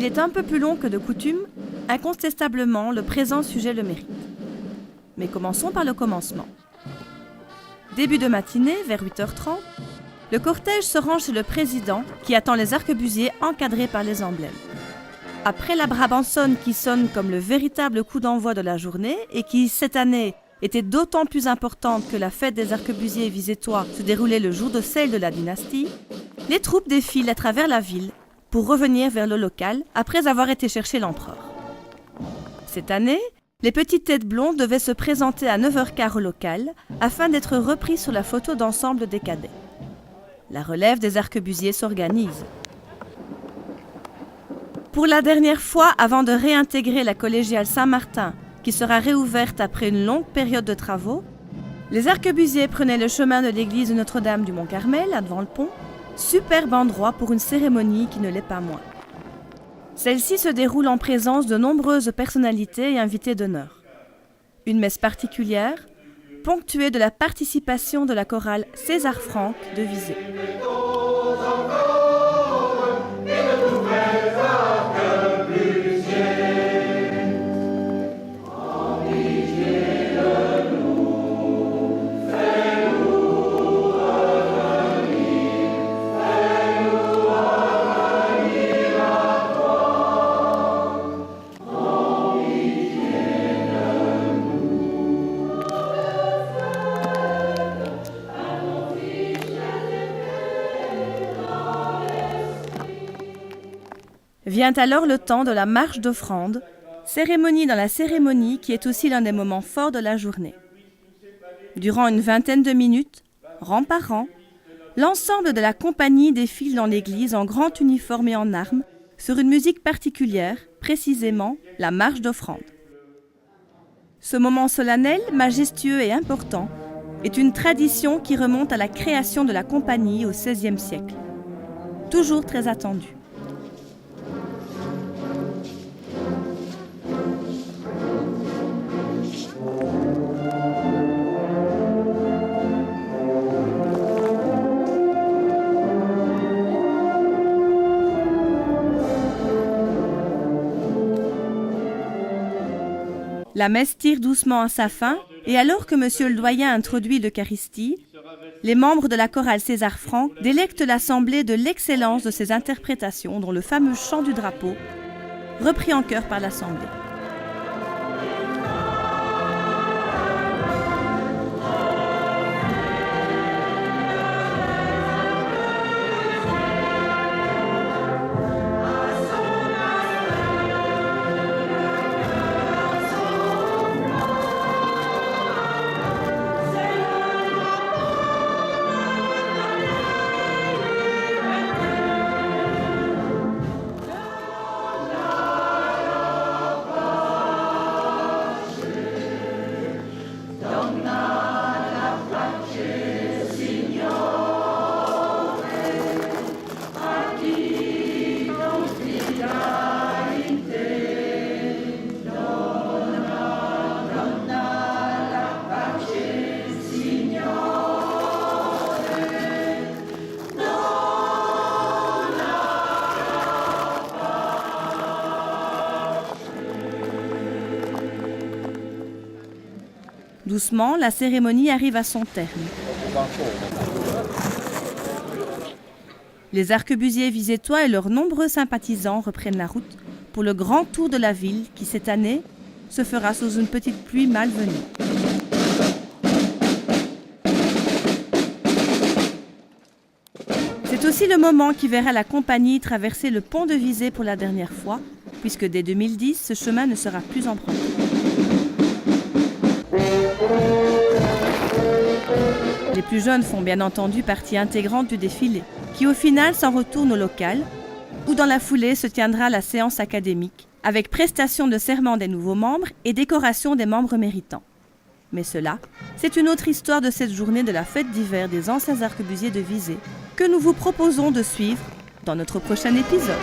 S'il est un peu plus long que de coutume, incontestablement, le présent sujet le mérite. Mais commençons par le commencement. Début de matinée, vers 8h30, le cortège se rend chez le président qui attend les arquebusiers encadrés par les emblèmes. Après la Brabançonne qui sonne comme le véritable coup d'envoi de la journée et qui, cette année, était d'autant plus importante que la fête des arquebusiers visétois se déroulait le jour de celle de la dynastie, les troupes défilent à travers la ville pour revenir vers le local après avoir été chercher l'empereur. Cette année, les petites têtes blondes devaient se présenter à 9h15 au local afin d'être repris sur la photo d'ensemble des cadets. La relève des arquebusiers s'organise. Pour la dernière fois, avant de réintégrer la collégiale Saint-Martin, qui sera réouverte après une longue période de travaux, les arquebusiers prenaient le chemin de l'église de Notre-Dame du Mont-Carmel, devant le pont, superbe endroit pour une cérémonie qui ne l'est pas moins. Celle-ci se déroule en présence de nombreuses personnalités et invités d'honneur. Une messe particulière, ponctuée de la participation de la chorale César Franck de Visé. Vient alors le temps de la marche d'offrande, cérémonie dans la cérémonie qui est aussi l'un des moments forts de la journée. Durant une vingtaine de minutes, rang par rang, l'ensemble de la compagnie défile dans l'église en grand uniforme et en armes, sur une musique particulière, précisément la marche d'offrande. Ce moment solennel, majestueux et important, est une tradition qui remonte à la création de la compagnie au XVIe siècle. Toujours très attendue. La messe tire doucement à sa fin, et alors que monsieur le doyen introduit l'Eucharistie, les membres de la chorale César Franck délectent l'assemblée de l'excellence de ses interprétations, dont le fameux chant du drapeau, repris en chœur par l'assemblée. Doucement, la cérémonie arrive à son terme. Les arquebusiers visétois et leurs nombreux sympathisants reprennent la route pour le grand tour de la ville qui, cette année, se fera sous une petite pluie malvenue. C'est aussi le moment qui verra la compagnie traverser le pont de Visé pour la dernière fois, puisque dès 2010, ce chemin ne sera plus emprunté. Les plus jeunes font bien entendu partie intégrante du défilé, qui au final s'en retourne au local, où dans la foulée se tiendra la séance académique, avec prestation de serment des nouveaux membres et décoration des membres méritants. Mais cela, c'est une autre histoire de cette journée de la fête d'hiver des anciens arquebusiers de Visé, que nous vous proposons de suivre dans notre prochain épisode.